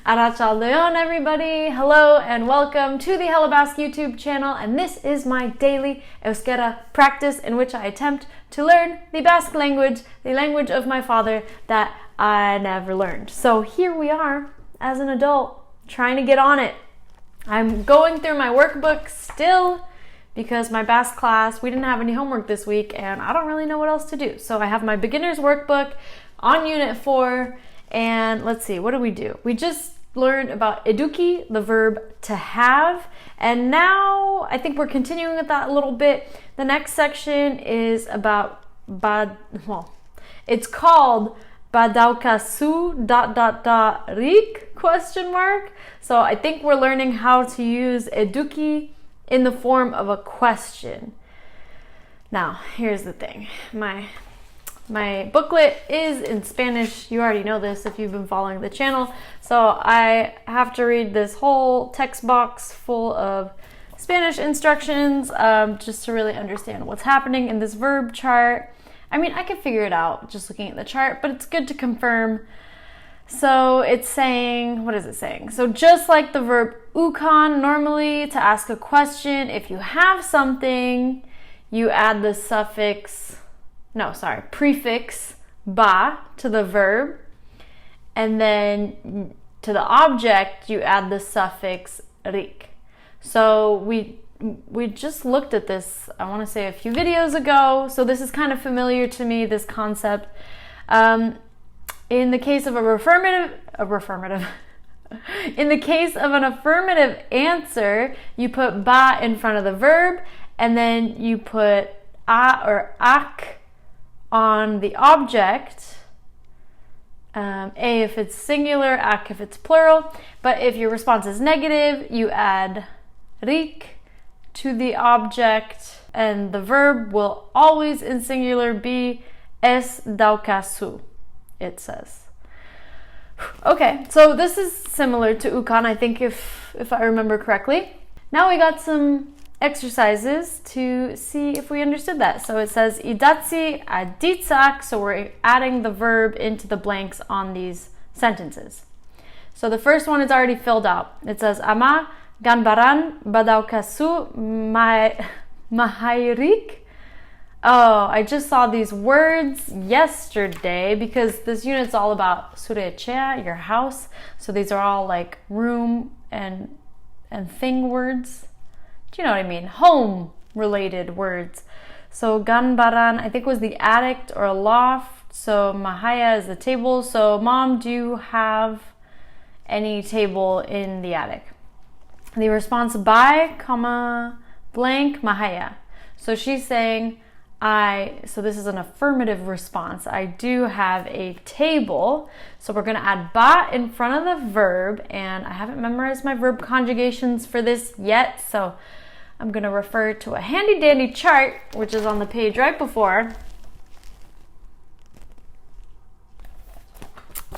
Arachaldeon, everybody! Hello and welcome to the Hello Basque YouTube channel, and this is my daily Euskera practice in which I attempt to learn the Basque language, the language of my father that I never learned. So here we are as an adult trying to get on it. I'm going through my workbook still because my Basque class, we didn't have any homework this week and I don't really know what else to do. So I have my beginner's workbook on Unit 4. And let's see, what did we do? We just learned about Eduki, the verb to have. And now I think we're continuing with that a little bit. The next section is about it's called Badaukasu ... rik ? So I think we're learning how to use Eduki in the form of a question. Now, here's the thing. My booklet is in Spanish. You already know this if you've been following the channel. So I have to read this whole text box full of Spanish instructions just to really understand what's happening in this verb chart. I mean, I can figure it out just looking at the chart, but it's good to confirm. So it's saying, what is it saying? So just like the verb ukan, normally to ask a question, if you have something, you add the prefix ba to the verb, and then to the object you add the suffix rik. So we just looked at this, I want to say a few videos ago, so this is kind of familiar to me, this concept. In the case of in the case of an affirmative answer, you put ba in front of the verb, and then you put a or ak on the object, a if it's singular, ak if it's plural. But if your response is negative, you add rik to the object, and the verb will always in singular be es daukasu, it says. Okay, so this is similar to ukan, I think, if I remember correctly. Now we got some exercises to see if we understood that. So it says idatsi aditzak, so we're adding the verb into the blanks on these sentences. So the first one is already filled out. It says ama ganbaran badaukasu mahairik. Oh, I just saw these words yesterday because this unit's all about surechea, your house. So these are all like room and thing words. Do you know what I mean? Home related words. So ganbaran, I think, was the attic or a loft. So mahaya is the table. So mom, do you have any table in the attic? The response by, comma, blank, mahaya. So she's saying, so this is an affirmative response. I do have a table. So we're going to add ba in front of the verb, and I haven't memorized my verb conjugations for this yet, so I'm going to refer to a handy dandy chart, which is on the page right before.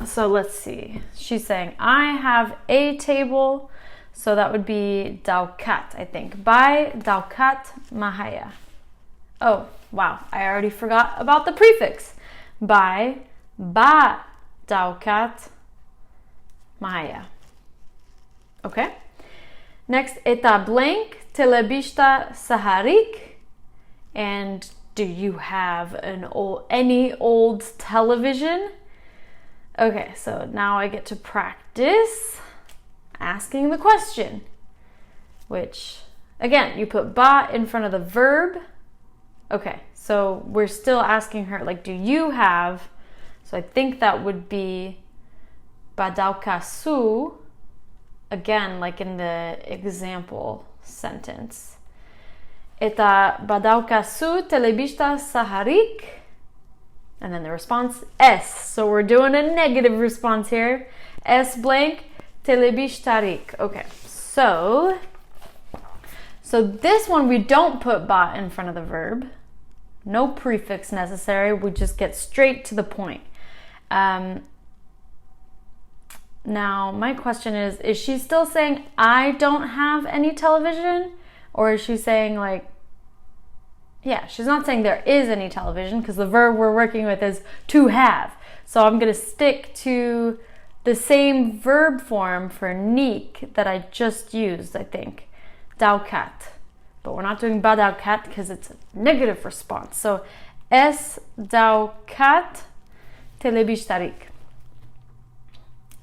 So let's see. She's saying, I have a table. So that would be daukat, I think. By daukat mahaya. Oh, wow. I already forgot about the prefix. By ba daukat mahaya. Okay. Next, eta blank telebista saharik. And do you have any old television? Okay, so now I get to practice asking the question, which, again, you put ba in front of the verb. Okay, so we're still asking her, like, do you have? So I think that would be badaukasu, again, like in the example sentence. Eta badaukasu telebista saharik. And then the response, es. So we're doing a negative response here. Es blank telebishtarik. Okay, so this one we don't put ba in front of the verb. No prefix necessary. We just get straight to the point. Now, my question is she still saying, I don't have any television? Or is she saying, like, yeah, she's not saying there is any television because the verb we're working with is to have. So I'm going to stick to the same verb form for niek that I just used, I think. Daukat. But we're not doing badaukat because it's a negative response. So, es daukat telebishtarik.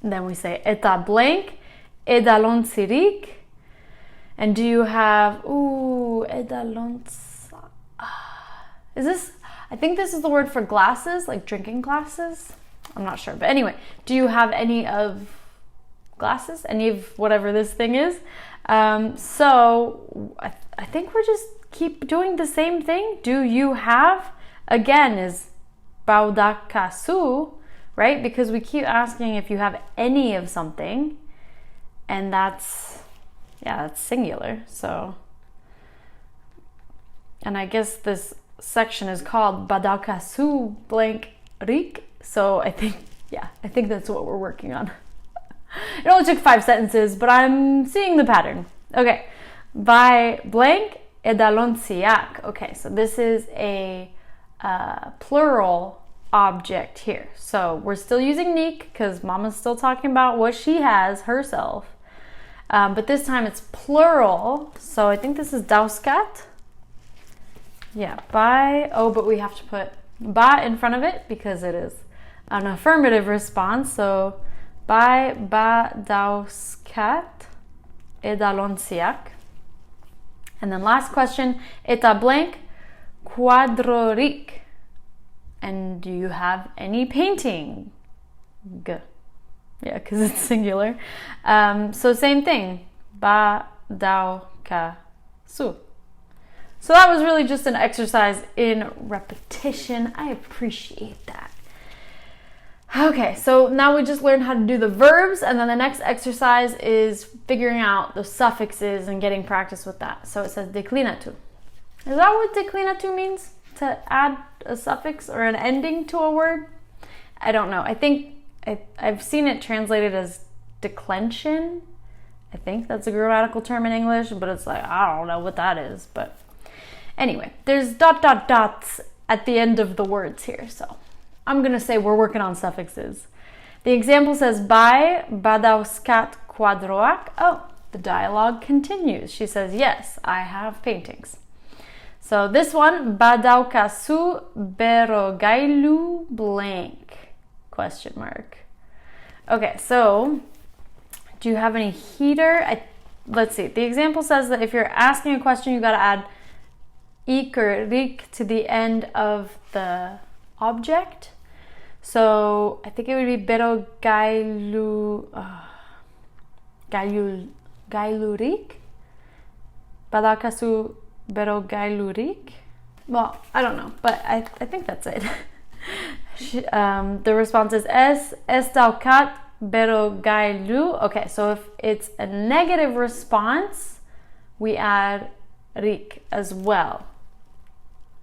Then we say eta blank, edalon sirik. And do you have, edalon, is this, I think this is the word for glasses, like drinking glasses. I'm not sure. But anyway, do you have any of glasses? Any of whatever this thing is? So I think we're just keep doing the same thing. Do you have, again, is baudakasu, right? Because we keep asking if you have any of something. And that's singular. So, and I guess this section is called badaukasu blank rik. So I think that's what we're working on. It only took 5 sentences, but I'm seeing the pattern. Okay, by blank edalonsiak. Okay, so this is a plural object here. So we're still using niek because Mama's still talking about what she has herself. But this time it's plural. So I think this is dauskat. Yeah, but we have to put ba in front of it because it is an affirmative response. So by ba dauskat edalonsiak. And then last question, eta blank quadrorik. And do you have any painting? G. Yeah, because it's singular. So same thing. Ba dau ka su. So that was really just an exercise in repetition. I appreciate that. Okay, so now we just learned how to do the verbs, and then the next exercise is figuring out the suffixes and getting practice with that. So it says declinatu. Is that what declinatu means? To add a suffix or an ending to a word? I don't know. I think I've seen it translated as declension. I think that's a grammatical term in English, but it's like, I don't know what that is. But anyway, there's ... dots at the end of the words here. So I'm going to say we're working on suffixes. The example says, by badauskat quadroak. Oh, the dialogue continues. She says, yes, I have paintings. So this one, badaukasu berogailu blank, ? Okay, so do you have any heater? Let's see. The example says that if you're asking a question, you got to add ik or rik to the end of the object. So I think it would be gailurik. Badaukasu berogailurik. Well, I don't know, but I think that's it. The response is es daukat berogailu. Okay, so if it's a negative response, we add rik as well,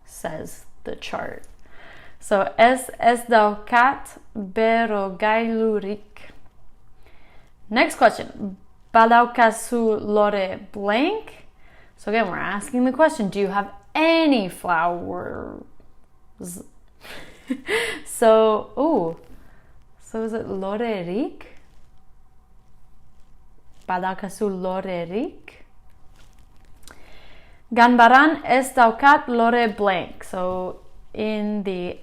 says the chart. So es daukat berogailurik. Next question. Badaukasu lore blank. So again, we're asking the question, do you have any flowers? So is it lorerik? Badaukasu lorerik. Ganbaran es daukat lore blank. So in the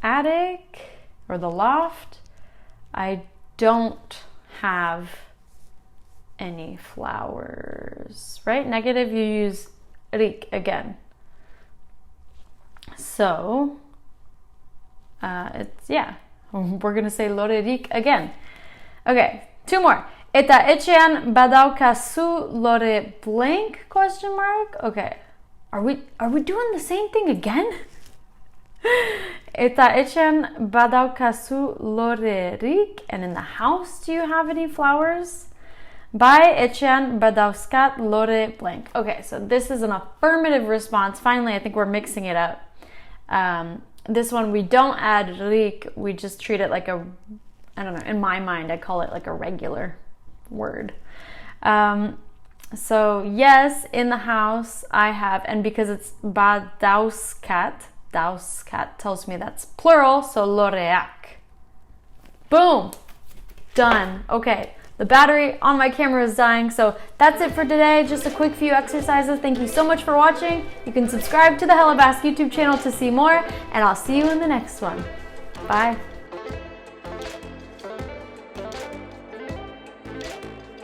attic or the loft, I don't have any flowers, right? Negative, you use rik again. So we're gonna say lorerik again. Okay, 2 more. Eta etxean badaukasu lore blank ? Okay, are we doing the same thing again? Eta etxean badaukasu lorerik. And in the house, do you have any flowers? Bai etxean badauskat lore blank. Okay, so this is an affirmative response. Finally, I think we're mixing it up. This one, we don't add rik. We just treat it like I don't know, in my mind, I call it like a regular word. So yes, in the house, I have, and because it's badauskat, dauskat tells me that's plural, so loreak. Boom! Done. Okay, the battery on my camera is dying, so that's it for today. Just a quick few exercises. Thank you so much for watching. You can subscribe to the Basque YouTube channel to see more, and I'll see you in the next one. Bye.